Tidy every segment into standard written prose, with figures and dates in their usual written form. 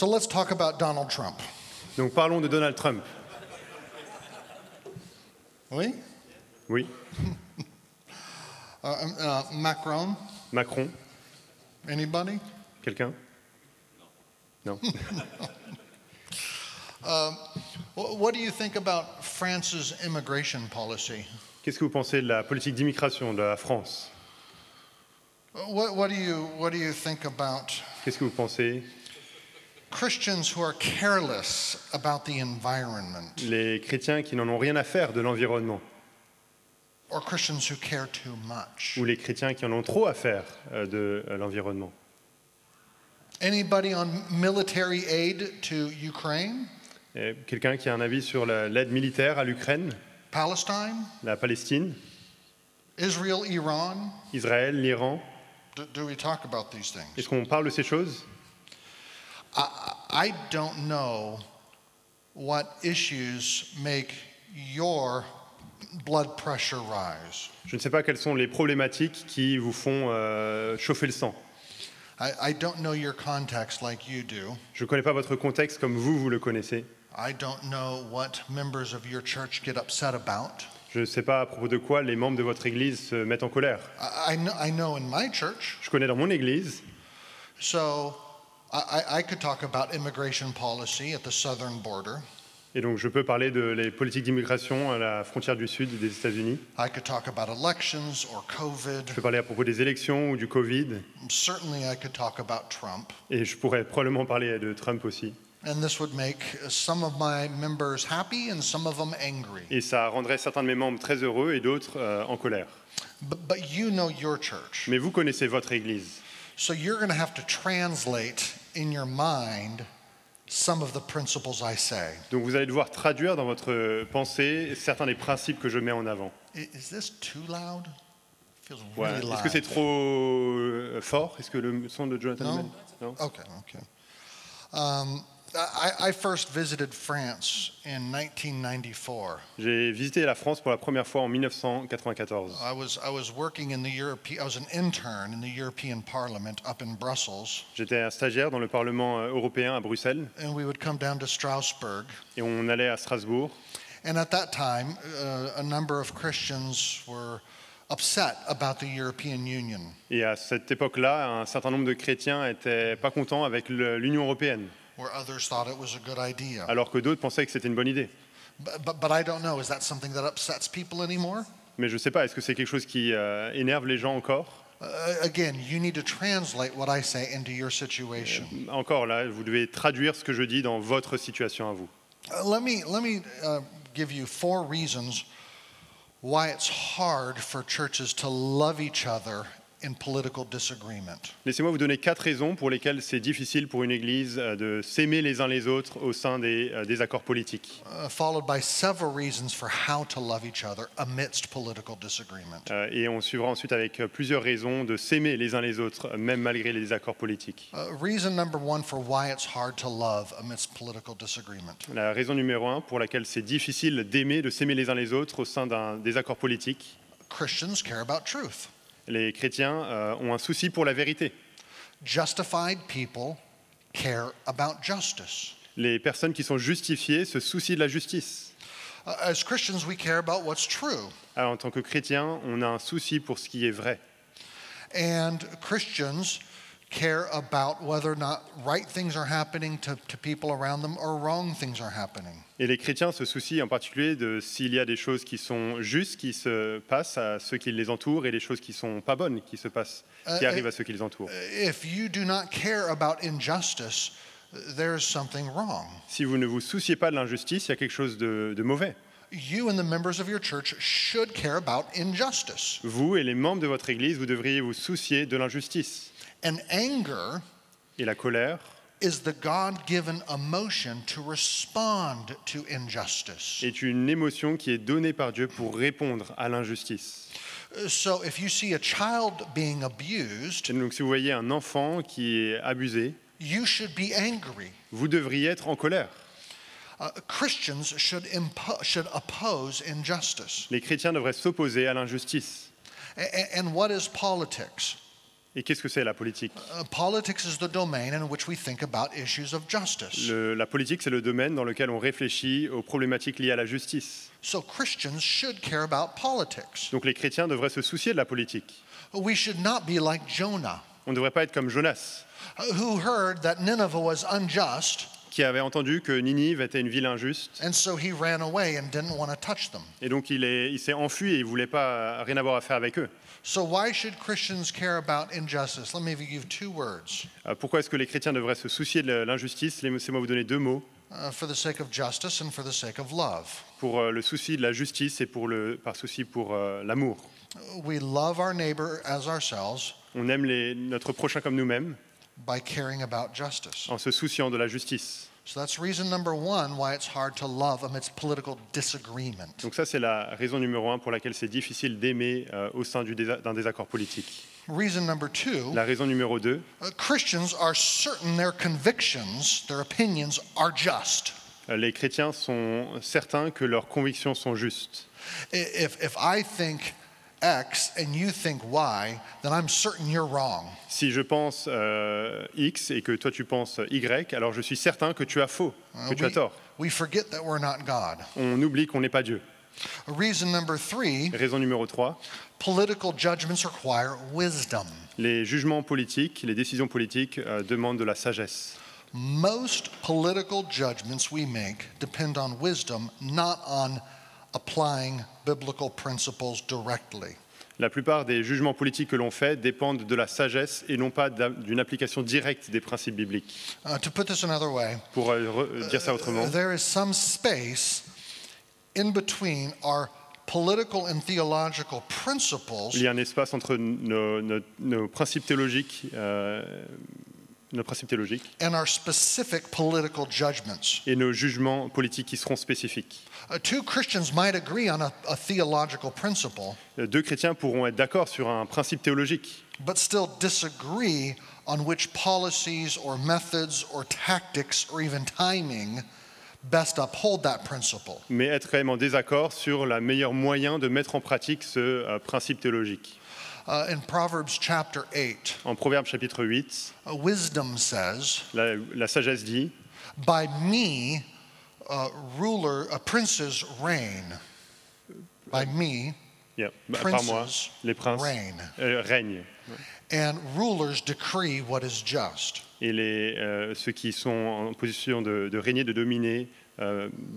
So let's talk about Donald Trump. Donc parlons de Donald Trump. Oui? Oui. Macron? Macron. Anybody? Quelqu'un? Non. What do you think about France's immigration policy? Qu'est-ce que vous pensez de la politique d'immigration de la France? What do you think about Qu'est-ce que vous pensez Christians who are careless about the environment, les chrétiens qui n'en ont rien à faire de l'environnement or Christians who care too much? ou les chrétiens qui en ont trop à faire de l'environnement? Anybody on military aid to Ukraine, Quelqu'un qui a un avis sur l'aide militaire à l'Ukraine, Palestine, la Palestine, Israel, Iran? Israël, l'Iran? Do we talk about these Est-ce things? qu'on parle de ces choses? I don't know what issues make your blood pressure rise. Je ne sais pas quelles sont les problématiques qui vous font chauffer le sang. I don't know your context like you do. Je ne connais pas votre contexte comme vous le connaissez. I don't know what members of your church get upset about. Je ne sais pas à propos de quoi les membres de votre église se mettent en colère. I know in my church. Je connais dans mon église. So I could talk about immigration policy at the southern border. Et donc je peux parler de les politiques d'immigration à la frontière du sud des États-Unis. I could talk about elections or COVID. Je peux parler à propos des élections ou du Covid. Certainly I could talk about Trump. Et je pourrais probablement parler de Trump aussi. And this would make some of my members happy and some of them angry. Et ça rendrait certains de mes membres très heureux et d'autres en colère. But you know your church. Mais vous connaissez votre église. So you're going to have to translate in your mind some of the principles I say. Donc vous allez devoir traduire dans votre pensée certains des principes que je mets en avant. Is this too loud? Feels Ouais. really Est-ce que c'est loud. trop fort? Est-ce que le son de Jonathan No? Mann? Non. Okay. I first visited France in 1994. J'ai visité la France pour la première fois en 1994. I was working in the I was an intern in the European Parliament up in Brussels, J'étais un stagiaire dans le Parlement européen à Bruxelles and we would come down to Strasbourg. et on allait à Strasbourg. And at that time, a number of Christians were upset about the European Union. Et à cette époque-là, un certain nombre de chrétiens n'étaient pas contents avec l'Union européenne, Where others thought it was a good idea. alors que d'autres pensaient que c'était une bonne idée. But I don't know, is that something that upsets people anymore? Mais je ne sais pas, est-ce que c'est quelque chose qui énerve les gens encore? Again, you need to translate what I say into your situation. Encore là, vous devez traduire ce que je dis dans votre situation à vous. Let me give you 4 reasons why it's hard for churches to love each other in political disagreement. Laissez-moi vous donner 4 raisons pour lesquelles c'est difficile pour une église de s'aimer les uns les autres au sein des désaccords politiques. Followed by several reasons for how to love each other amidst political disagreement. Et on suivra ensuite avec plusieurs raisons de s'aimer les uns les autres, même malgré les désaccords politiques. Reason number 1 for why it's hard to love amidst political disagreement. La raison numéro 1 pour laquelle c'est difficile d'aimer, de s'aimer les uns les autres au sein d'un désaccord politique. Christians care about truth. Les chrétiens ont un souci pour la vérité. Justified people care about justice. Les personnes qui sont justifiées se soucient de la justice. As Christians, we care about what's true. Alors, en tant que chrétiens, on a un souci pour ce qui est vrai. And Christians care about whether or not right things are happening to people around them or wrong things are happening. Et les chrétiens se soucient en particulier de s'il y a des choses qui sont justes qui se passent à ceux qui les entourent et des choses qui sont pas bonnes qui se passent, qui arrivent à ceux qui les entourent. If you do not care about injustice, there's something wrong. Si vous ne vous souciez pas de l'injustice, il y a quelque chose de mauvais. You and the members of your church should care about injustice. Vous et les membres de votre église, vous devriez vous soucier de l'injustice. And anger Et la colère is the God-given emotion to respond to injustice. est une émotion qui est donnée par Dieu pour répondre à l'injustice. So if you see a child being abused, Et donc si vous voyez un enfant qui est abusé, you should be angry. vous devriez être en colère. Christians should oppose injustice. Les chrétiens devraient s'opposer à l'injustice. And what is politics? Et qu'est-ce que c'est la politique? Politics is the domain in which we think about issues of justice. La politique, c'est le domaine dans lequel on réfléchit aux problématiques liées à la justice. So Christians should care about politics. Donc les chrétiens devraient se soucier de la politique. We should not be like Jonah, On ne devrait pas être comme Jonas, who heard that Nineveh was unjust, qui avait entendu que Ninive était une ville injuste. and so he ran away and didn't want to touch them. Et donc il s'est enfui et il ne voulait pas rien avoir à faire avec eux. So why should Christians care about injustice? Let me give 2 words. Pourquoi est-ce que les chrétiens devraient se soucier de l'injustice? Laissez-moi vous donner 2 mots. For the sake of justice and for the sake of love. Pour le souci de la justice et par souci pour l'amour. We love our neighbor as ourselves On aime notre prochain comme nous-mêmes by caring about justice. en se souciant de la justice. So that's reason number 1 why it's hard to love amidst political disagreement. Donc ça, c'est la raison numéro 1 pour laquelle c'est difficile d'aimer au sein d'un désaccord politique. Reason number 2, La raison numéro 2, Christians are certain their convictions, their opinions are just. Les chrétiens sont certains que leurs convictions sont justes. If I think X and you think Y, then I'm certain you're wrong. Si je pense X et que toi tu penses Y, alors je suis certain que tu as faux, que tu as tort. We forget that we're not God. On oublie qu'on n'est pas Dieu. Reason number 3, Raison numéro 3, political judgments require wisdom. les jugements politiques, les décisions politiques demandent de la sagesse. Most political judgments we make depend on wisdom, not on applying biblical principles directly. La plupart des jugements politiques que l'on fait dépendent de la sagesse et non pas d'une application directe des principes bibliques. To put this another way, Pour dire ça autrement, there is some space in between our political and theological principles il y a un espace entre nos principes théologiques, and our specific political judgments. et nos jugements politiques qui seront spécifiques. 2 Christians might agree on a theological principle, 2 chrétiens pourront être d'accord sur un principe théologique, but still disagree on which policies or methods or tactics or even timing best uphold that principle. mais être quand même en désaccord sur le meilleur moyen de mettre en pratique ce principe théologique. In Proverbs chapter 8, En Proverbe chapitre 8, wisdom says, la sagesse dit by me, princes reign. By me, par moi, princes les princes règnent. and rulers decree what is just. Et ceux qui sont en position de régner, de dominer,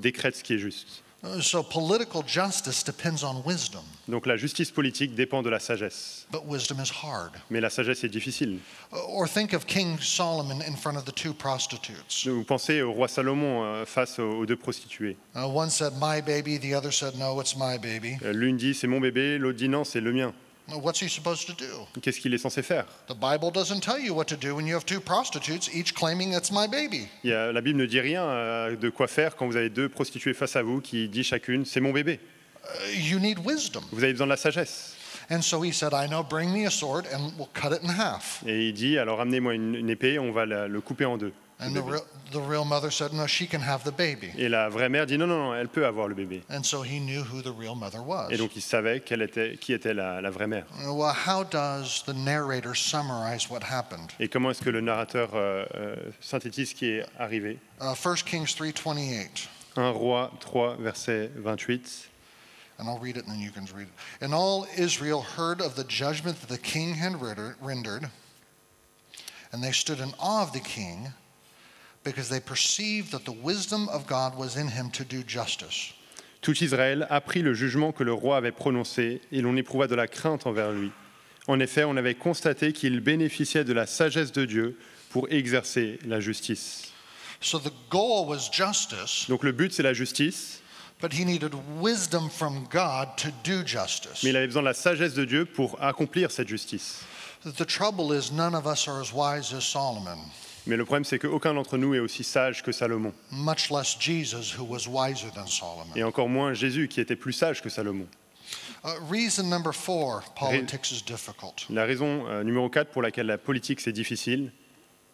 décrètent ce qui est juste. So political justice depends on wisdom, Donc la justice politique dépend de la sagesse. but wisdom is hard. Mais la sagesse est difficile. Or think of King Solomon in front of the 2 prostitutes. Vous pensez au roi Salomon face aux 2 prostituées. One said, my baby, the other said, no, it's my baby. L'une dit c'est mon bébé, l'autre dit non, c'est le mien. What's he supposed to do? Qu'est-ce qu'il est censé faire? The Bible doesn't tell you what to do when you have 2 prostitutes, each claiming it's my baby. La Bible ne dit rien de quoi faire quand vous avez 2 prostituées face à vous qui disent chacune c'est mon bébé. You need wisdom. Vous avez besoin de la sagesse. And so he said, I know, bring me a sword and we'll cut it in half. Et il dit alors amenez-moi une épée, on va le couper en 2. And the real mother said, no, she can have the baby. Et la vraie mère dit non, elle peut avoir le bébé. And so he knew who the real mother was. Et donc il savait qui était la vraie mère. Well, how does the narrator summarize what happened? Et comment est-ce que le narrateur synthétise ce qui est arrivé? 1 Kings 3:28. 1 Roi 3, verset 28. And I'll read it and then you can read it. And all Israel heard of the judgment that the king had rendered, and they stood in awe of the king, because they perceived that the wisdom of God was in him to do justice. Tout Israël apprit le jugement que le roi avait prononcé, et l'on éprouva de la crainte envers lui. En effet, on avait constaté qu'il bénéficiait de la sagesse de Dieu pour exercer la justice. So the goal was justice, Donc le but, c'est la justice, but he needed wisdom from God to do justice. mais il avait besoin de la sagesse de Dieu pour accomplir cette justice. The trouble is none of us are as wise as Solomon, Mais le problème, c'est qu'aucun d'entre nous est aussi sage que Salomon. much less Jesus, who was wiser than Solomon. Et encore moins Jésus, qui était plus sage que Salomon. Reason number 4, politics is difficult. La raison numéro 4 pour laquelle la politique, c'est difficile,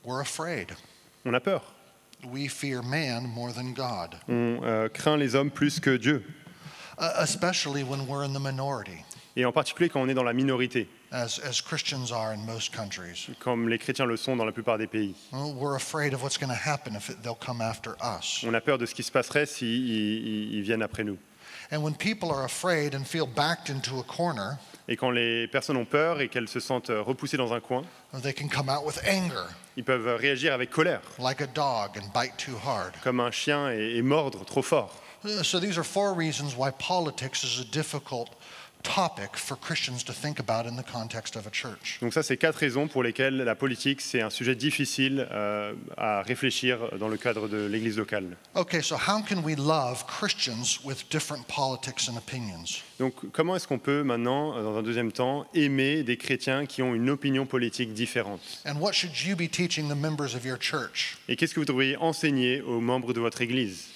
We're afraid. on a peur. We fear man more than God, On craint les hommes plus que Dieu. especially when we're in the minority. Et en particulier quand on est dans la minorité. as Christians are in most countries. comme les chrétiens le sont dans la plupart des pays. We're afraid of what's going to happen if they'll come after us. On a peur de ce qui se passerait s'ils viennent après nous. And when people are afraid and feel backed into a corner, Et quand les personnes ont peur et qu'elles se sentent repoussées dans un coin, they can come out with anger, ils peuvent réagir avec colère, like a dog, and bite too hard. comme un chien et mordre trop fort. So these are 4 reasons why politics is a difficult topic for Christians to think about in the context of a church. Donc ça, c'est 4 raisons pour lesquelles la politique, c'est un sujet difficile à réfléchir dans le cadre de l'Église locale. Okay, so how can we love Christians with different politics and opinions? Donc comment est-ce qu'on peut maintenant, dans un deuxième temps, aimer des chrétiens qui ont une opinion politique différente? And what should you be teaching the members of your church? Et qu'est-ce que vous devriez enseigner aux membres de votre Église?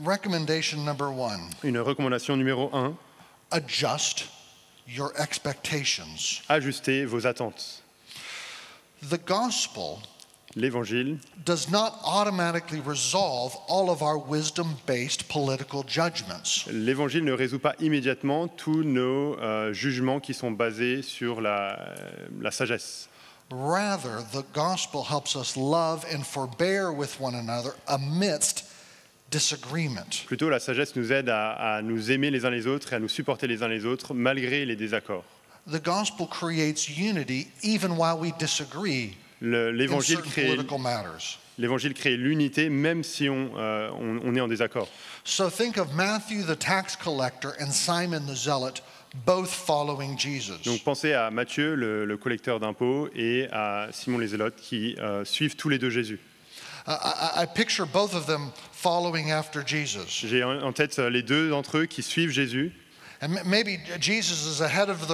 Recommendation number 1, Une recommandation numéro 1, adjust your expectations. ajustez vos attentes. The gospel L'Évangile does not automatically resolve all of our wisdom-based political judgments. L'Évangile ne résout pas immédiatement tous nos jugements qui sont basés sur la sagesse. Rather, the gospel helps us love and forbear with one another amidst disagreement. Plutôt, la sagesse nous aide à nous aimer les uns les autres et à nous supporter les uns les autres malgré les désaccords. The gospel creates unity even while we disagree in L'Évangile certain crée, political matters. l'Évangile crée l'unité même si on est en désaccord. So think of Matthew the tax collector and Simon the zealot both following Jesus. Donc pensez à Matthieu, le collecteur d'impôts, et à Simon les Zélotes qui suivent tous les deux Jésus. I picture both of them following after Jesus. J'ai en tête les deux d'entre eux qui suivent Jésus. And maybe Jesus is ahead of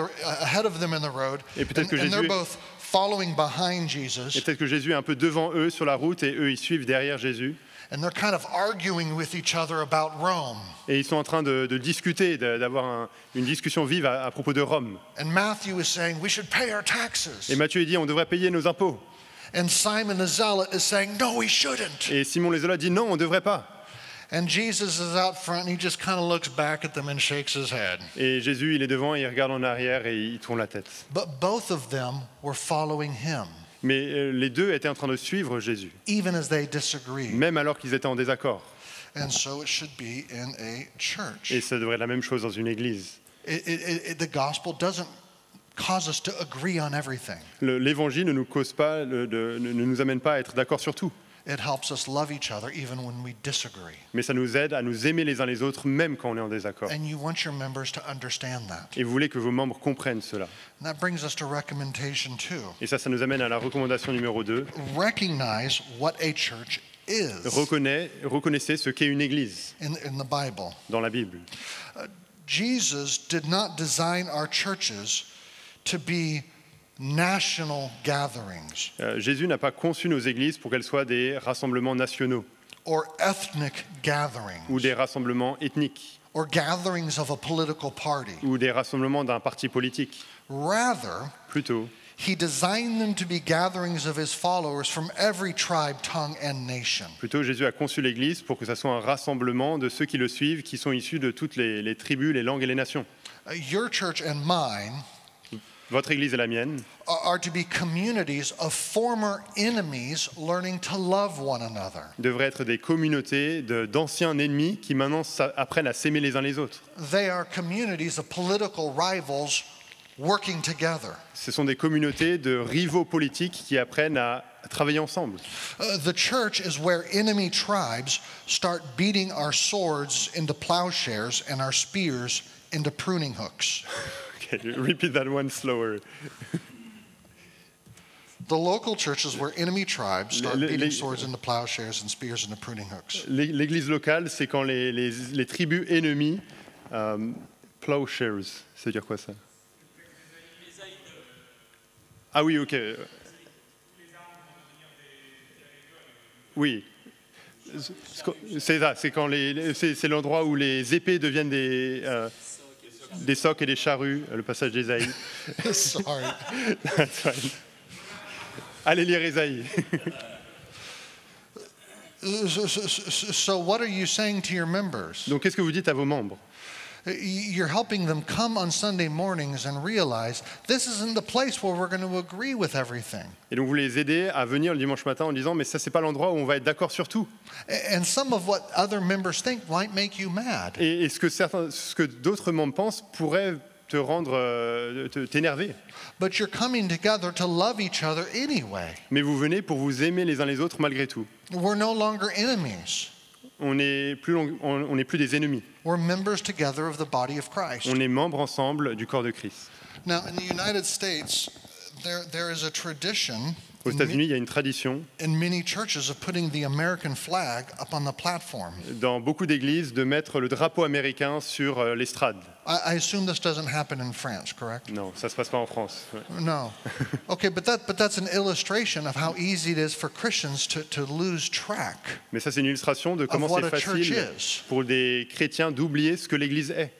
them in the road, Et peut-être que and they're Jésus- both following behind Et Jesus, peut-être que Jésus est un peu devant eux sur la route et eux ils suivent derrière Jésus. and they're kind of arguing with each other about Rome. Et ils sont en train de discuter, d'avoir une discussion vive à propos de Rome. And Matthew is saying we should pay our taxes. Et Matthieu il dit on devrait payer nos impôts. And Simon the zealot is saying no, we shouldn't. Et Simon les Zélotes dit non, on ne devrait pas. And Jesus is out front and he just kind of looks back at them and shakes his head. Et Jésus il est devant, il regarde en arrière et il tourne la tête. But both of them were following him, Mais les deux étaient en train de suivre Jésus, even as they disagreed. même alors qu'ils étaient en désaccord. And so it should be in a church. Et ça devrait être la même chose dans une église. The gospel doesn't cause us to agree on everything. L'évangile ne nous cause pas, ne nous amène pas à être d'accord sur tout. It helps us love each other even when we disagree. Mais ça nous aide à nous aimer les uns les autres, même quand on est en désaccord. And you want your members to understand that. Et vous voulez que vos membres comprennent cela. And that brings us to recommendation 2. Et ça nous amène à la recommandation numéro 2. Recognize what a church is Reconnaissez ce qu'est une église in the Bible. dans la Bible. Jesus did not design our churches to be national gatherings Jésus n'a pas conçu nos églises pour qu'elles soient des rassemblements nationaux or ethnic gatherings ou des rassemblements ethniques or gatherings of a political party. ou des rassemblements d'un parti politique. Rather, Plutôt, he designed them to be gatherings of his followers from every tribe, tongue, and nation. Jésus a conçu l'église pour que ça soit un rassemblement de ceux qui le suivent, qui sont issus de toutes les tribus, les langues et les nations. Your church and mine Votre église et la mienne are to be communities of former enemies learning to love one another. devraient être des communautés d'anciens ennemis qui maintenant apprennent à s'aimer les uns les autres. They are communities of political rivals working together. Ce sont des communautés de rivaux politiques qui apprennent à travailler ensemble. The church is where enemy tribes start beating our swords into plowshares and our spears into pruning hooks. Okay, repeat that one slower. The local church is where enemy tribes start Les- beating les- swords into plowshares and spears into pruning hooks. L'église locale, c'est quand les tribus ennemies, plowshares, c'est dire quoi ça? Ah oui, ok. Oui. C'est ça, c'est quand c'est l'endroit où les épées deviennent des socs et des charrues, le passage d'Ésaïe. Sorry. That's fine. Allez lire Ésaïe. So what are you saying to your members? Donc qu'est-ce que vous dites à vos membres? You're helping them come on Sunday mornings and realize this isn't the place where we're going to agree with everything. Et donc vous les aidez à venir le dimanche matin en disant mais ça c'est pas l'endroit où on va être d'accord sur tout. And some of what other members think might make you mad. Et ce que d'autres membres pensent pourrait te rendre t'énerver. But you're coming together to love each other anyway. Mais vous venez pour vous aimer les uns les autres malgré tout. We're no longer enemies. On n'est plus des ennemis. We're members together of the body of Christ. On est membres ensemble du corps de Christ. Now, in the United States, there is a tradition Aux États-Unis, il y a une tradition in many churches of putting the American flag up on the platform. dans beaucoup d'églises de mettre le drapeau américain sur l'estrade. I assume this doesn't happen in France, correct? Non, ça se passe pas en France. Ouais. No. Okay, but that's an illustration of how easy it is for Christians to lose track. Mais ça, c'est une illustration de comment what c'est a church facile is. pour des chrétiens d'oublier ce que l'Église est.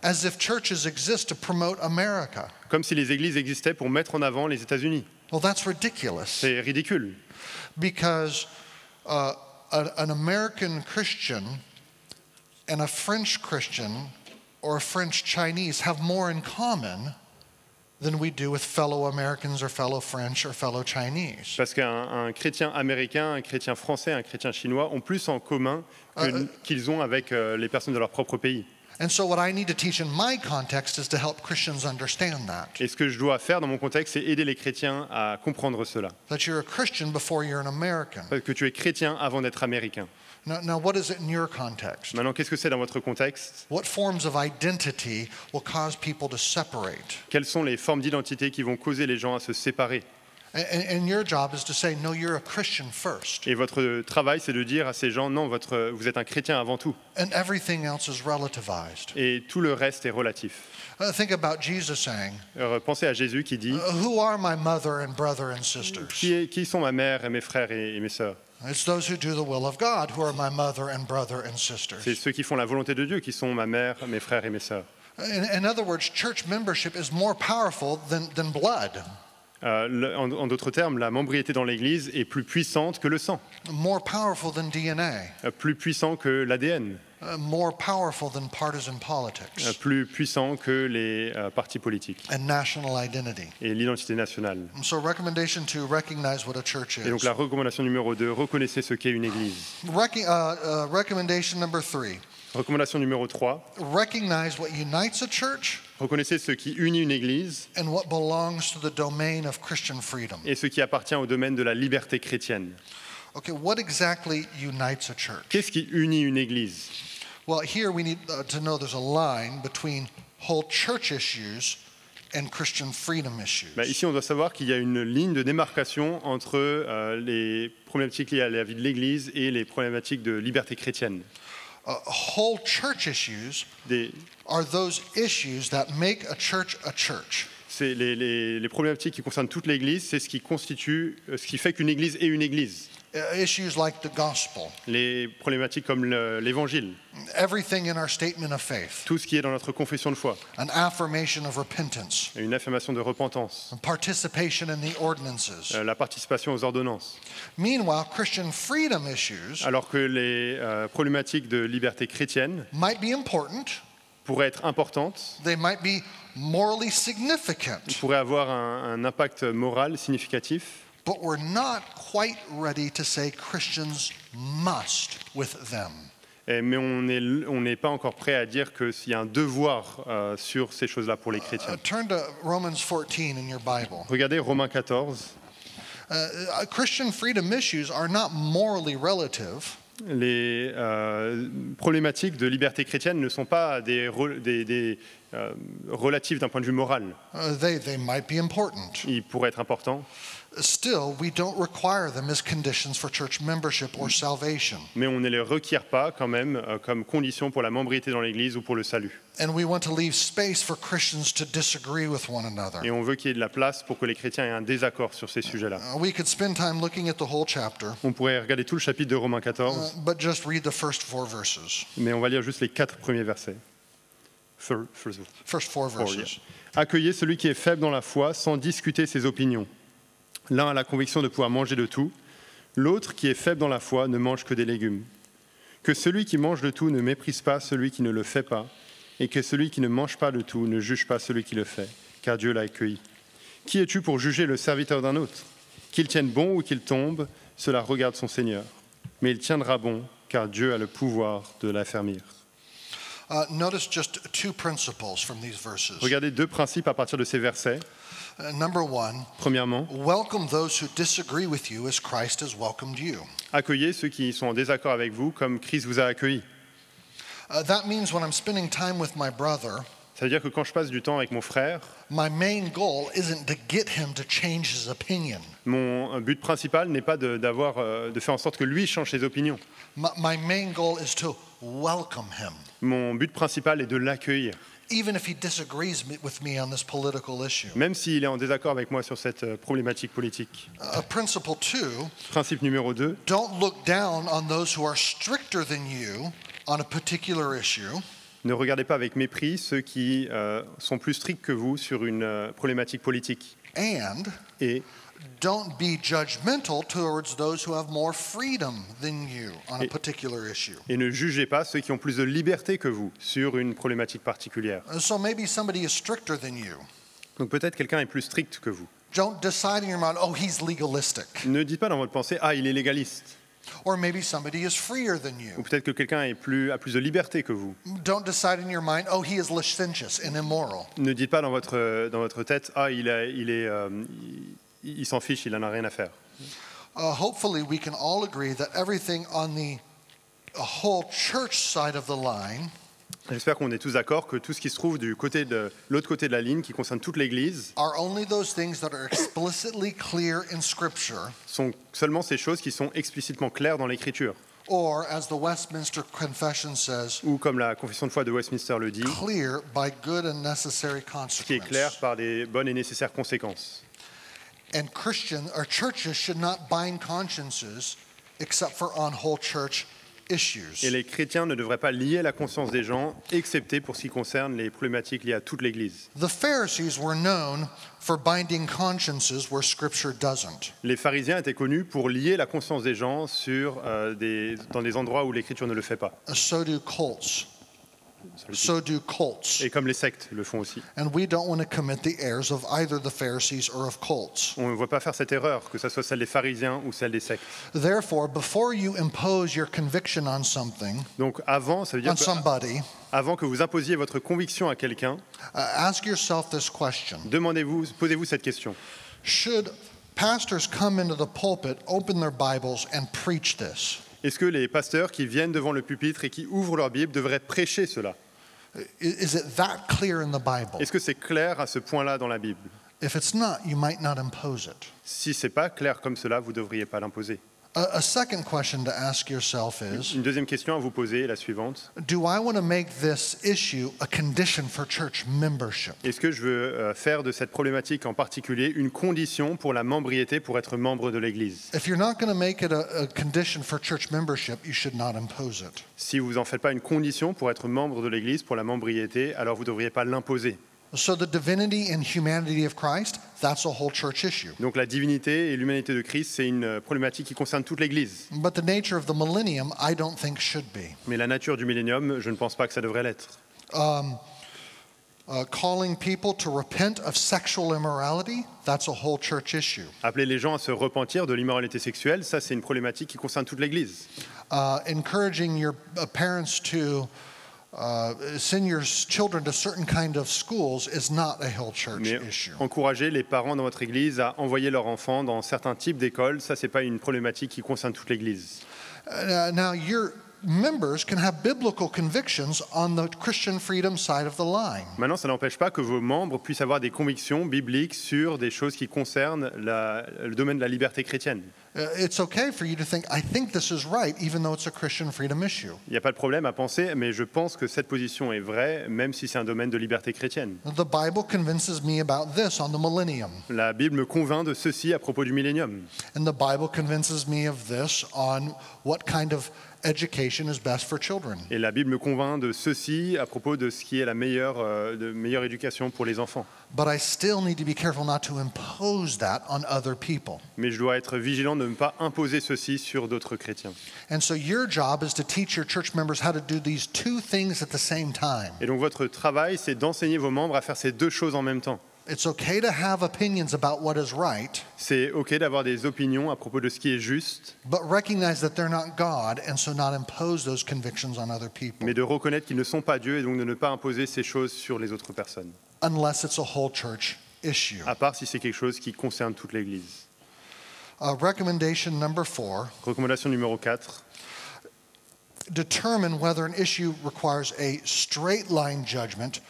As if churches exist to promote America. Comme si les églises existaient pour mettre en avant les États-Unis. Well, that's ridiculous. C'est ridicule. Because an American Christian and a French Christian or a French Chinese have more in common than we do with fellow Americans or fellow French or fellow Chinese. Parce qu'un chrétien américain, un chrétien français, un chrétien chinois ont plus en commun qu'ils ont avec les personnes de leur propre pays. And so what I need to teach in my context is to help Christians understand that. Et ce que je dois faire dans mon contexte, c'est aider les chrétiens à comprendre cela. That you're a Christian before you're an American. Que tu es chrétien avant d'être américain. Now what is it in your context? Maintenant, qu'est-ce que c'est dans votre contexte? What forms of identity will cause people to separate? Quelles sont les formes d'identité qui vont causer les gens à se séparer? And your job is to say, no, you're a Christian first. Et votre travail, c'est de dire à ces gens, non, vous êtes un chrétien avant tout. And everything else is relativized. Et tout le reste est relatif. Think about Jesus saying, Pensez à Jésus qui dit, who are my mother and brother and sisters? qui sont ma mère et mes frères et mes sœurs? It's those who do the will of God who are my mother and brother and C'est sisters. ceux qui font la volonté de Dieu qui sont ma mère, mes frères et mes sœurs. In other words, church membership is more powerful than blood. En d'autres termes, la membriété dans l'Église est plus puissante que le sang, More powerful than DNA. plus puissant que l'ADN, More powerful than partisan politics plus puissant que les partis politiques and national identity. et l'identité nationale. So recommendation 2, recognize what a church Et donc is. la recommandation numéro 2, reconnaissez ce qu'est une Église. Recommendation number 3, Recommandation numéro 3, recognize what unites a church reconnaissez ce qui unit une Église and what belongs to the domain of Christian freedom. et ce qui appartient au domaine de la liberté chrétienne. Okay, what exactly unites a church? Qu'est-ce qui unit une Église? Well, here we need to know there's a line between whole church issues and Christian freedom issues. Ici, on doit savoir qu'il y a une ligne de démarcation entre les problématiques liées à la vie de l'Église et les problématiques de liberté chrétienne. Whole church issues are those issues that make a church a church. C'est les problématiques qui concernent toute l'Église, c'est ce qui fait qu'une Église est une Église. Issues like the gospel. Les problématiques comme l'Évangile. Everything in our statement of faith. Tout ce qui est dans notre confession de foi. An affirmation of repentance. Une affirmation de repentance. Participation in the ordinances. La participation aux ordonnances. Meanwhile, Christian freedom issues Alors que les problématiques de liberté chrétienne might be important. Pourraient être importantes. They might be morally significant. Pourraient avoir un impact moral significatif. But we're not quite ready to say Christians must with them. Mais on n'est pas encore prêt à dire qu'il y a un devoir sur ces choses-là pour les chrétiens. Turn to Romans 14 in your Bible. Regardez Romains 14. Christian freedom issues are not morally relative. Les problématiques de liberté chrétienne ne sont pas des relatives d'un point de vue moral. They might be important. Ils pourraient être importants. Still, we don't require them as conditions for church membership or salvation. Mais on ne les requiert pas quand même comme condition pour la membriété dans l'Église ou pour le salut. And we want to leave space for Christians to disagree with one another. Et on veut qu'il y ait de la place pour que les chrétiens aient un désaccord sur ces sujets-là. We could spend time looking at the whole chapter. On pourrait regarder tout le chapitre de Romains 14. But just read the first 4 verses. Mais on va lire juste les 4 premiers versets. First 4 verses. Accueillez celui qui est faible dans la foi sans discuter ses opinions. L'un a la conviction de pouvoir manger de tout, l'autre qui est faible dans la foi ne mange que des légumes. Que celui qui mange de tout ne méprise pas celui qui ne le fait pas, et que celui qui ne mange pas de tout ne juge pas celui qui le fait, car Dieu l'a accueilli. Qui es-tu pour juger le serviteur d'un autre? Qu'il tienne bon ou qu'il tombe, cela regarde son Seigneur. Mais il tiendra bon, car Dieu a le pouvoir de l'affermir. Notice just two principles from these verses. Regardez 2 principes à partir de ces versets. Number one, Premièrement, welcome those who disagree with you as Christ has welcomed you. accueillez ceux qui sont en désaccord avec vous comme Christ vous a accueilli. That means when I'm spending time with my brother, Ça veut dire que quand je passe du temps avec mon frère, my main goal isn't to get him to change his opinion. mon but principal n'est pas de faire en sorte que lui change ses opinions. My main goal is to welcome him, Mon but principal est de l'accueillir, even if he disagrees with me on this political issue. même s'il est en désaccord avec moi sur cette problématique politique. Principle two, Principe numéro 2, don't look down on those who are stricter than you on a particular issue. ne regardez pas avec mépris ceux qui sont plus stricts que vous sur une problématique politique. And Et don't be judgmental towards those who have more freedom than you on a Et- particular issue. ne jugez pas ceux qui ont plus de liberté que vous sur une problématique particulière. So maybe somebody is stricter than you. Donc peut-être quelqu'un est plus strict que vous. Don't decide in your mind, oh, he's legalistic. Ne dites pas dans votre pensée, ah, il est légaliste. Or maybe somebody is freer than Ou you. peut-être que quelqu'un a plus de liberté que vous. Don't decide in your mind, oh, he is licentious and immoral. Ne dites pas dans votre tête, ah, il s'en fiche, il en a rien à faire. Hopefully, we can all agree that everything on the whole church side of the line J'espère qu'on est tous d'accord que tout ce qui se trouve de l'autre côté de la ligne, qui concerne toute l'Église, are only those things that are explicitly clear in Scripture, sont seulement ces choses qui sont explicitement claires dans l'Écriture. or, as the Westminster Confession says, Ou comme la confession de foi de Westminster le dit, clear by good and necessary ce qui est clair consequence. par des bonnes et nécessaires conséquences. And churches should not bind consciences except for on whole church issues. Et les chrétiens ne devraient pas lier la conscience des gens, excepté pour ce qui concerne les problématiques liées à toute l'Église. The Pharisees were known for binding consciences where Scripture doesn't. Les pharisiens étaient connus pour lier la conscience des gens dans des endroits où l'Écriture ne le fait pas. So do cults. So do cults. Et comme les sectes le font aussi. And we don't want to commit the errors of either the Pharisees or of cults. On ne voit pas faire cette erreur, que ce soit celle des pharisiens ou celle des sectes. Therefore, before you impose your conviction on something, Donc avant, ça veut dire on somebody, avant que vous imposiez votre conviction à quelqu'un, ask yourself this question. posez-vous cette question. Should pastors come into the pulpit, open their Bibles, and preach this? Est-ce que les pasteurs qui viennent devant le pupitre et qui ouvrent leur Bible devraient prêcher cela? Is it that clear in the Bible? Est-ce que c'est clair à ce point-là dans la Bible? If it's not, you might not impose it. Si ce n'est pas clair comme cela, vous ne devriez pas l'imposer. A second question to ask yourself is, Une deuxième question à vous poser est la suivante. do I want to make this issue a condition for church membership? Est-ce que je veux faire de cette problématique en particulier une condition pour la membriété, pour être membre de l'Église? If you're not going to make it a condition for church membership, you should not impose it. Si vous n'en faites pas une condition pour être membre de l'Église, pour la membriété, alors vous ne devriez pas l'imposer. So the divinity and humanity of Christ, that's a whole church issue. Donc la divinité et l'humanité de Christ, c'est une problématique qui concerne toute l'Église. But the nature of the millennium, I don't think should be. Mais la nature du millénium, je ne pense pas que ça devrait l'être. Calling people to repent of sexual immorality, that's a whole church issue. Appeler les gens à se repentir de l'immoralité sexuelle, ça c'est une problématique qui concerne toute l'Église. Encouraging your parents to send your children to certain kind of schools is not a whole church Mais issue. encourager les parents dans votre Église à envoyer leurs enfants dans certains types d'écoles, ça c'est pas une problématique qui concerne toute l'Église. Now, your members can have biblical convictions on the Christian freedom side of the line. Maintenant, ça n'empêche pas que vos membres puissent avoir des convictions bibliques sur des choses qui concernent le domaine de la liberté chrétienne. It's okay for you to think, I think this is right, even though it's a Christian freedom issue. Il n'y a pas de problème à penser, mais je pense que cette position est vraie, même si c'est un domaine de liberté chrétienne. The Bible convinces me about this on the millennium, La Bible me convainc de ceci à propos du millénium. and the Bible convinces me of this on what kind of education is best for children. Et la Bible me convainc de ceci à propos de ce qui est la meilleure éducation pour les enfants. But I still need to be careful not to impose that on other people. Mais je dois être vigilant de de ne pas imposer ceci sur d'autres chrétiens. And so your job is to teach your church members how to do these two things at the same time. Et donc votre travail, c'est d'enseigner vos membres à faire ces deux choses en même temps. It's okay to have opinions about what is right, C'est OK d'avoir des opinions à propos de ce qui est juste, but recognize that they're not God and so not impose those convictions on other people mais de reconnaître qu'ils ne sont pas Dieu et donc de ne pas imposer ces choses sur les autres personnes, unless it's a whole church issue. à part si c'est quelque chose qui concerne toute l'Église. Recommendation number 4, Recommandation numéro 4. determine whether an issue requires a straight line judgment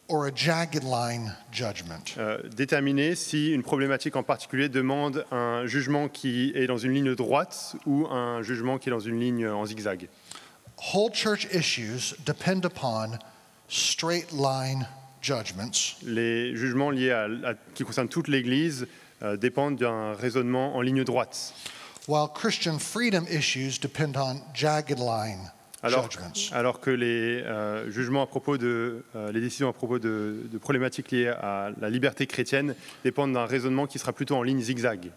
or a jagged line judgment. Déterminer si une problématique en particulier demande un jugement qui est dans une ligne droite ou un jugement qui est dans une ligne en zigzag. Whole church issues depend upon straight line judgments, Les jugements liés qui concernent toute l'Église dépendent d'un raisonnement en ligne droite. while Christian freedom issues depend on jagged line judgments. Alors que les jugements à propos les décisions à propos de problématiques liées à la liberté chrétienne dépendent d'un raisonnement qui sera plutôt en ligne zigzag.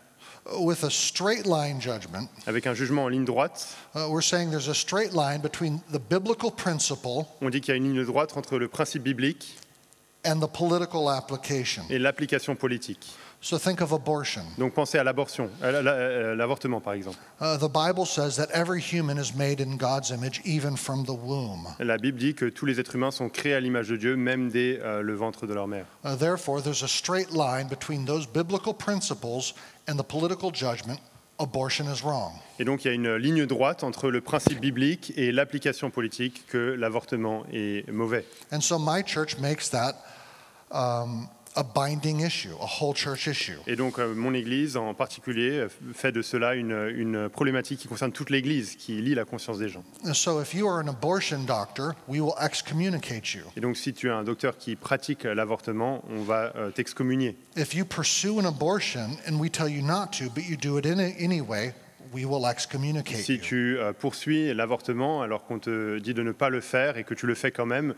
With a straight line judgment, Avec un jugement en ligne droite, we're saying there's a straight line between the biblical principle on dit qu'il y a une ligne droite entre le principe biblique and the political application. et l'application politique. So think of abortion. Donc pensez à l'avortement par exemple. The Bible says that every human is made in God's image, even from the womb. La Bible dit que tous les êtres humains sont créés à l'image de Dieu, même dès le ventre de leur mère. Therefore, there's a straight line between those biblical principles and the political judgment. Abortion is wrong. Et donc il y a une ligne droite entre le principe biblique et l'application politique que l'avortement est mauvais. And so my church makes that a binding issue, a whole church issue. Et donc mon Église en particulier fait de cela une problématique qui concerne toute l'Église, qui lie la conscience des gens. And so if you are an abortion doctor, we will excommunicate you. Et donc si tu es un docteur qui pratique l'avortement, on va t'excommunier. If you pursue an abortion and we tell you not to, but you do it anyway, we will excommunicate Si you. tu poursuis l'avortement alors qu'on te dit de ne pas le faire et que tu le fais quand même,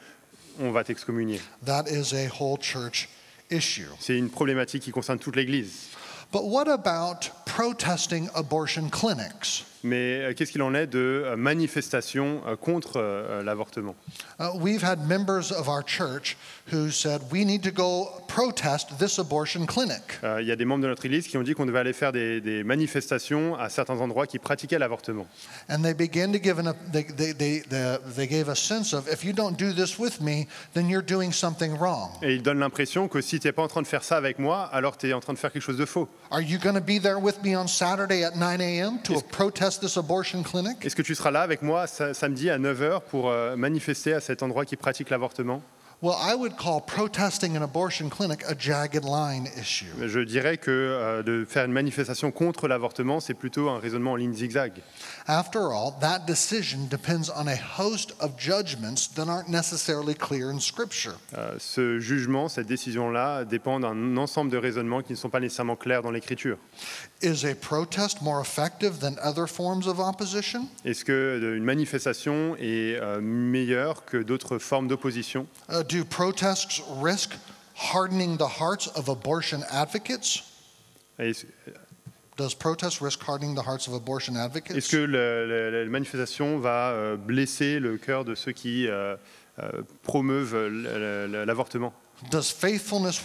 on va t'excommunier. That is a whole church issue. C'est une problématique qui concerne toute l'Église. But what about protesting abortion clinics? Mais qu'est-ce qu'il en est de manifestations contre l'avortement? We've had members of our church who said we need to go protest this abortion clinic. Il y a des membres de notre Église qui ont dit qu'on devait aller faire des manifestations à certains endroits qui pratiquaient l'avortement. And they began to give they gave a sense of, if you don't do this with me, then you're doing something wrong. Et ils donnent l'impression que si tu n'es pas en train de faire ça avec moi, alors tu es en train de faire quelque chose de faux. Are you going to be there with me on Saturday at 9 a.m. to protest this abortion clinic? Est-ce que tu seras là avec moi samedi à 9h pour manifester à cet endroit qui pratique l'avortement? Well, I would call protesting an abortion clinic a jagged line issue. Je dirais que de faire une manifestation contre l'avortement, c'est plutôt un raisonnement en ligne zigzag. After all, that decision depends on a host of judgments that aren't necessarily clear in Scripture. Ce jugement, cette décision-là, dépend d'un ensemble de raisonnements qui ne sont pas nécessairement clairs dans l'Écriture. Is a protest more effective than other forms of opposition? Est-ce qu'une manifestation est meilleure que d'autres formes d'opposition? Do protests risk hardening the hearts of abortion advocates? Does protest risk hardening the hearts of abortion advocates? Est-ce que la manifestation va blesser le cœur de ceux qui promeuvent l'avortement? Does faithfulness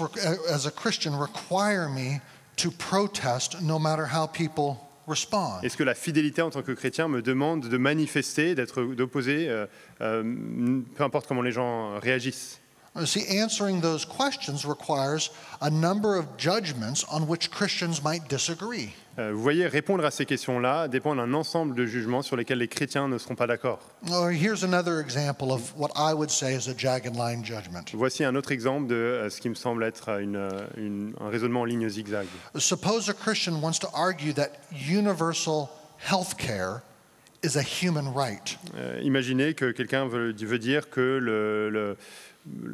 as a Christian require me to protest no matter how people respond? Est-ce que la fidélité en tant que chrétien me demande de manifester, d'opposer, peu importe comment les gens réagissent? See, answering those questions requires a number of judgments on which Christians might disagree. Vous voyez, répondre à ces questions-là dépend d'un ensemble de jugements sur lesquels les chrétiens ne seront pas d'accord. Here's another example of what I would say is a jagged line judgment. Voici un autre exemple de ce qui me semble être un raisonnement en ligne zigzag. Suppose a Christian wants to argue that universal health care is a human right. Imaginez que quelqu'un veut dire que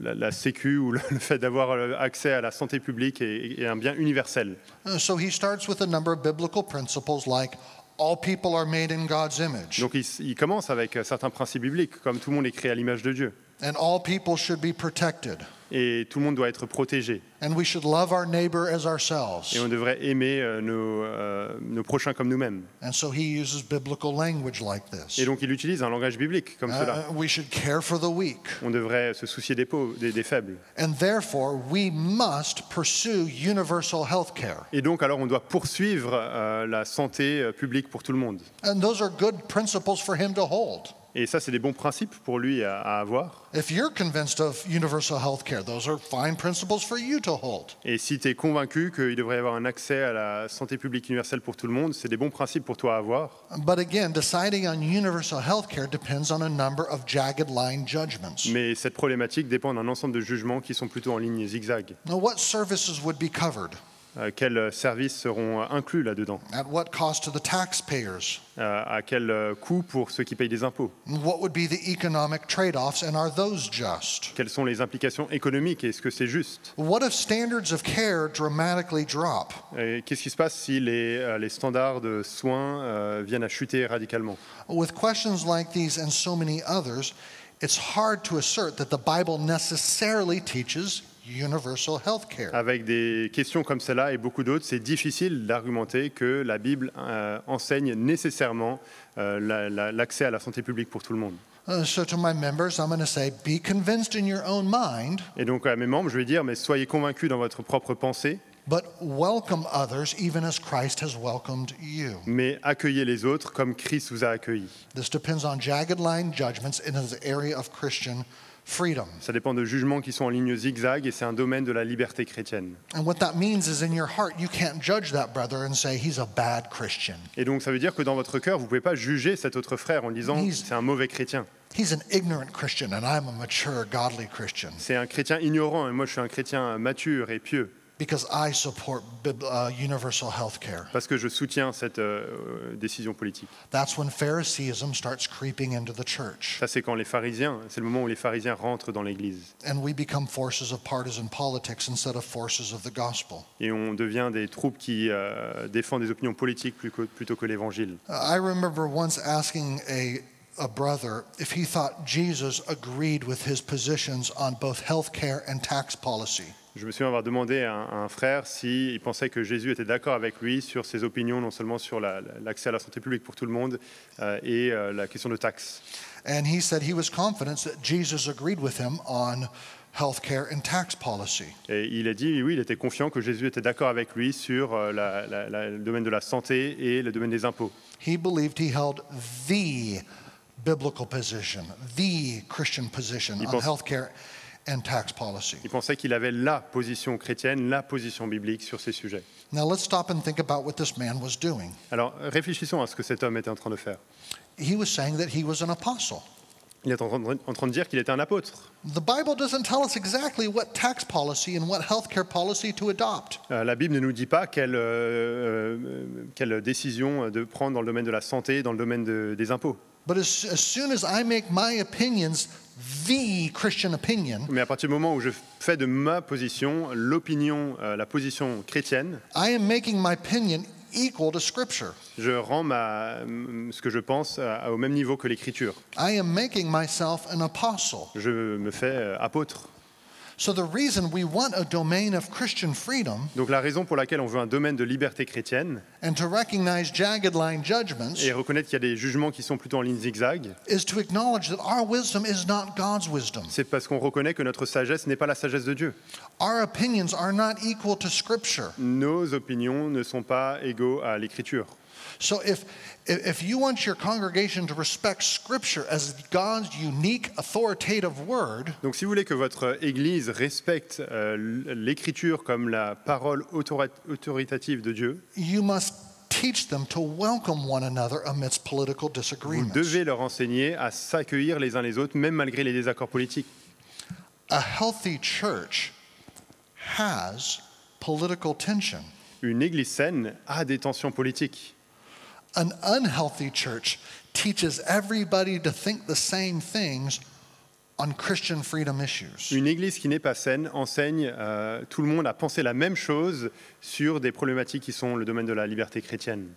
la sécu ou le fait d'avoir accès à la santé publique est un bien universel. So he starts with a number of biblical principles like all people are made in God's image. Donc il commence avec certains principes bibliques, comme tout le monde est créé à l'image de Dieu. And all people should be protected. et tout le monde doit être protégé. And we should love our neighbor as Et ourselves. on devrait aimer nos prochains comme nous-mêmes. And so he uses biblical language like this. Et donc il utilise un langage biblique comme cela. We should care for the weak. On devrait se soucier des pauvres, des faibles. And therefore, we must pursue universal health care. Et donc alors on doit poursuivre la santé publique pour tout le monde. And those are good principles for him to hold. Et ça, c'est des bons principes pour lui à avoir. If you're convinced of universal health care, those are fine principles for you to hold. Et si tu es convaincu qu'il devrait y avoir un accès à la santé publique universelle pour tout le monde, c'est des bons principes pour toi à avoir. But again, deciding on universal health care depends on a number of jagged line judgments. Mais cette problématique dépend d'un ensemble de jugements qui sont plutôt en ligne zigzag. Now, what services would be covered? Quels services seront inclus là-dedans? At what cost to the taxpayers? À quel coût pour ceux qui payent des impôts? What would be the economic trade-offs, and are those just? Quelles sont les implications économiques et est-ce que c'est juste? What if standards of care dramatically drop? Et qu'est-ce qui se passe si les standards de soins viennent à chuter radicalement? With questions like these and so many others, it's hard to assert that the Bible necessarily teaches universal health care. Avec des questions comme celle-là et beaucoup d'autres, c'est difficile d'argumenter que la Bible enseigne nécessairement l'accès à la santé publique pour tout le monde. So to my members, I'm going to say, be convinced in your own mind, Et donc à mes membres, je vais dire, mais soyez convaincus dans votre propre pensée, but welcome others even as Christ has welcomed you. mais accueillez les autres comme Christ vous a accueillis. This depends on jagged line judgments in the area of Christian freedom. Ça dépend de jugements qui sont en ligne zigzag et c'est un domaine de la liberté chrétienne. And what that means is in your heart, you can't judge that brother and say he's a bad Christian. Et donc ça veut dire que dans votre cœur, vous ne pouvez pas juger cet autre frère en disant He's- c'est un mauvais chrétien. He's an ignorant Christian and I'm a mature, godly Christian C'est un chrétien ignorant et moi je suis un chrétien mature et pieux because I support universal health care. parce que je soutiens cette décision politique. That's when Phariseeism starts creeping into the church Ça c'est quand c'est le moment où les pharisiens rentrent dans l'église and we become forces of partisan politics instead of forces of the gospel. et on devient des troupes qui défendent des opinions politiques plutôt que l'évangile. I remember once asking a brother if he thought Jesus agreed with his positions on both health care and tax policy. Je me souviens avoir demandé à un frère s'il pensait que Jésus était d'accord avec lui sur ses opinions, non seulement sur l'accès à la santé publique pour tout le monde et la question de taxes. And he said he was confident that Jesus agreed with him on health care and tax policy. Et il a dit, oui, il était confiant que Jésus était d'accord avec lui sur le domaine de la santé et le domaine des impôts. He believed he held the biblical position, the Christian position on pense- health care and tax policy. Il pensait qu'il avait la position chrétienne, la position biblique sur ces sujets. Now let's stop and think about what this man was doing. Alors, réfléchissons à ce que cet homme était en train de faire. He was saying that he was an apostle. Il est en train de dire qu'il était un apôtre. The Bible doesn't tell us exactly what tax policy and what healthcare policy to adopt. La Bible ne nous dit pas quelle décision de prendre dans le domaine de la santé, dans le domaine des impôts. But as soon as I make my opinions the Christian opinion, Mais à partir du moment où je fais de ma position l'opinion, la position chrétienne, I am making my opinion equal to Scripture. je rends ce que je pense au même niveau que l'Écriture. I am making myself an apostle. Je me fais apôtre. So the reason we want a domain of Christian freedom Donc la raison pour laquelle on veut un domaine de liberté chrétienne and to recognize jagged line judgments et reconnaître qu'il y a des jugements qui sont plutôt en ligne zigzag, is to acknowledge that our wisdom is not God's wisdom. c'est parce qu'on reconnaît que notre sagesse n'est pas la sagesse de Dieu. Our opinions are not equal to Scripture. Nos opinions ne sont pas égaux à l'Écriture. So if you want your congregation to respect Scripture as God's unique authoritative word, Donc si vous voulez que votre Église respecte l'Écriture comme la parole autoritative de Dieu, you must teach them to welcome one another amidst political vous disagreements. devez leur enseigner à s'accueillir les uns les autres, même malgré les désaccords politiques. A healthy church has political tension. Une Église saine a des tensions politiques. An unhealthy church teaches everybody to think the same things on Christian freedom issues. Une Église qui n'est pas saine enseigne tout le monde à penser la même chose sur des problématiques qui sont le domaine de la liberté chrétienne.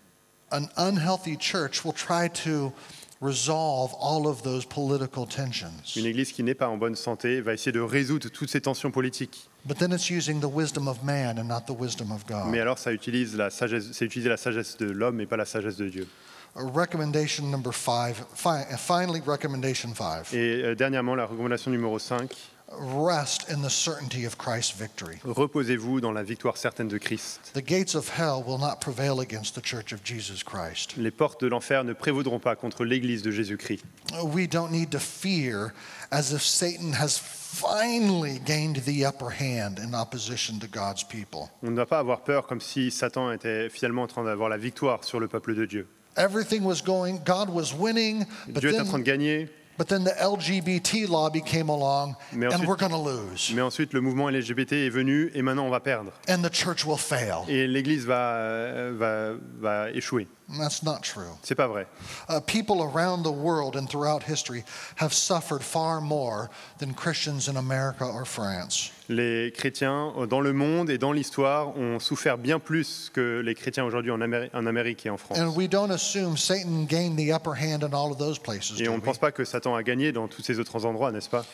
An unhealthy church will try to resolve all of those political tensions. Une église qui n'est pas en bonne santé va essayer de résoudre toutes ces tensions politiques. But then it's using the wisdom of man and not the wisdom of God. Mais alors ça utilise la sagesse, c'est utiliser la sagesse de l'homme et pas la sagesse de Dieu. Recommendation number 5, finally recommendation 5. Et dernièrement, la recommandation numéro 5, Rest in the certainty of Christ's victory. reposez-vous dans la victoire certaine de Christ. The gates of hell will not prevail against the church of Jesus Christ. Les portes de l'enfer ne prévaudront pas contre l'église de Jésus-Christ. We don't need to fear as if Satan has finally gained the upper hand in opposition to God's people. On ne doit pas avoir peur comme si Satan était finalement en train d'avoir la victoire sur le peuple de Dieu. Everything was going, God was winning, Dieu est en train de gagner, but then the LGBT lobby came along, Mais and ensuite- we're going to lose, mais ensuite le mouvement LGBT est venu et maintenant on va perdre. and the church will fail. Et l'église va échouer. That's not true. C'est pas vrai. People around the world and throughout history have suffered far more than Christians in America or France. Les chrétiens dans le monde et dans l'histoire ont souffert bien plus que les chrétiens aujourd'hui en Amérique et en France. And we don't assume Satan gained the upper hand in all of those places, Et do on ne we? pense pas que Satan a gagné dans tous ces autres endroits, n'est-ce pas?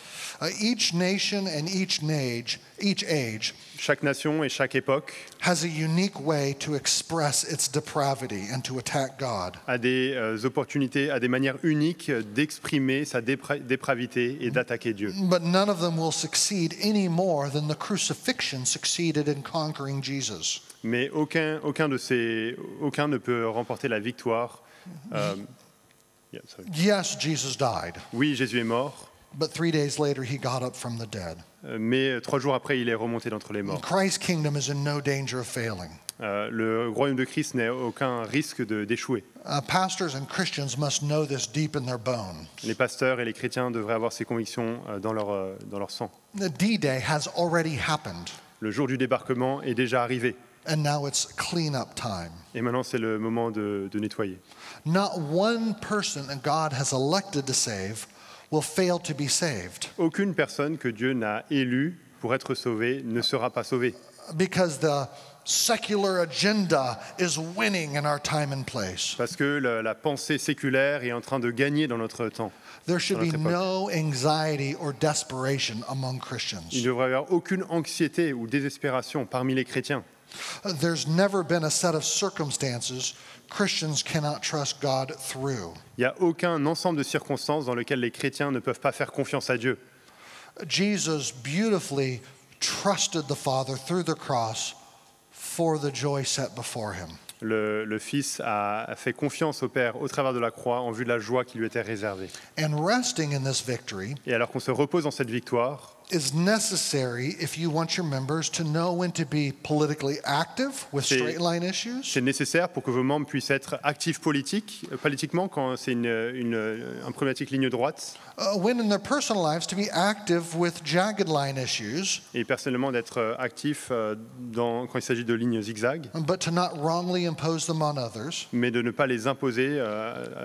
Each nation and each age Chaque nation et chaque époque has a unique way to express its depravity and to attack God. a des opportunités, a des manières uniques d'exprimer sa dépravité et d'attaquer Dieu. But none of them will succeed any more than the crucifixion succeeded in conquering Jesus. Mais aucun ne peut remporter la victoire. Yeah, sorry. Yes, Jesus died, Oui, Jésus est mort, but 3 days later he got up from the dead. mais 3 jours après, il est remonté d'entre les morts. Christ's kingdom is in no danger of failing. Le royaume de Christ n'a aucun risque d'échouer. Pastors and Christians must know this deep in their bone. Les pasteurs et les chrétiens devraient avoir ces convictions dans leur sang. The D-Day has already happened, Le jour du débarquement est déjà arrivé. and now it's cleanup time. Et maintenant, c'est le moment de nettoyer. Not one person that God has elected to save will fail to be saved, Aucune personne que Dieu n'a élue pour être sauvée ne sera pas sauvée. because the secular agenda is winning in our time and place. Parce que la pensée séculaire est en train de gagner dans notre temps. There should be Dans notre époque. no anxiety or desperation among Il ne Christians. devrait y avoir aucune anxiété ou désespération parmi les chrétiens. There's never been a set of circumstances Christians cannot trust God through. Il n'y a aucun ensemble de circonstances dans lesquelles les chrétiens ne peuvent pas faire confiance à Dieu. Jesus beautifully trusted the Father through the cross for the joy set before him. Le Fils a fait confiance au Père au travers de la croix en vue de la joie qui lui était réservée. And resting in this victory Et alors qu'on se repose dans cette victoire, is necessary if you want your members to know when to be politically active with C'est- straight line issues c'est nécessaire pour que vos membres puissent être actifs politiquement quand c'est une problématique ligne droite, when in their personal lives to be active with jagged line issues, et personnellement d'être actifs quand il s'agit de lignes zigzag, but to not wrongly impose them on others, mais de ne pas les imposer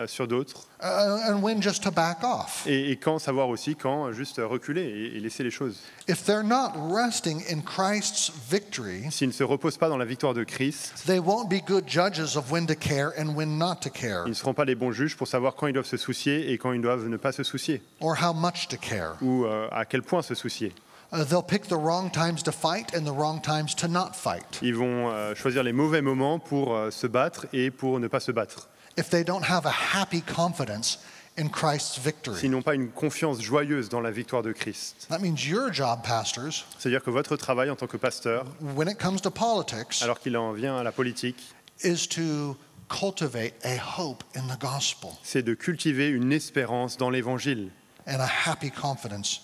sur d'autres. and when just to back off. Et quand savoir aussi quand juste reculer et laisser les choses. If they're not resting in Christ's victory, S'ils ne se reposent pas dans la victoire de Christ, they won't be good judges of when to care and when not to care, ils ne seront pas les bons juges pour savoir quand ils doivent se soucier et quand ils doivent ne pas se soucier, or how much to care. ou à quel point se soucier. They'll pick the wrong times to fight and the wrong times to not fight. Ils vont choisir les mauvais moments pour se battre et pour ne pas se battre. If they don't have a happy confidence in Christ's victory. S'ils n'ont pas une confiance joyeuse dans la victoire de Christ. That means your job, pastors, C'est-à-dire que votre travail en tant que pasteur, when it comes to politics, alors qu'il en vient à la politique, is to cultivate a hope in the gospel c'est de cultiver une espérance dans l'Évangile and a happy confidence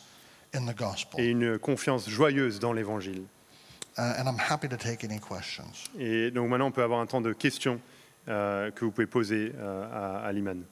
in the gospel. et une confiance joyeuse dans l'Évangile. And I'm happy to take any questions. Et donc maintenant, on peut avoir un temps de questions que vous pouvez poser à Liman.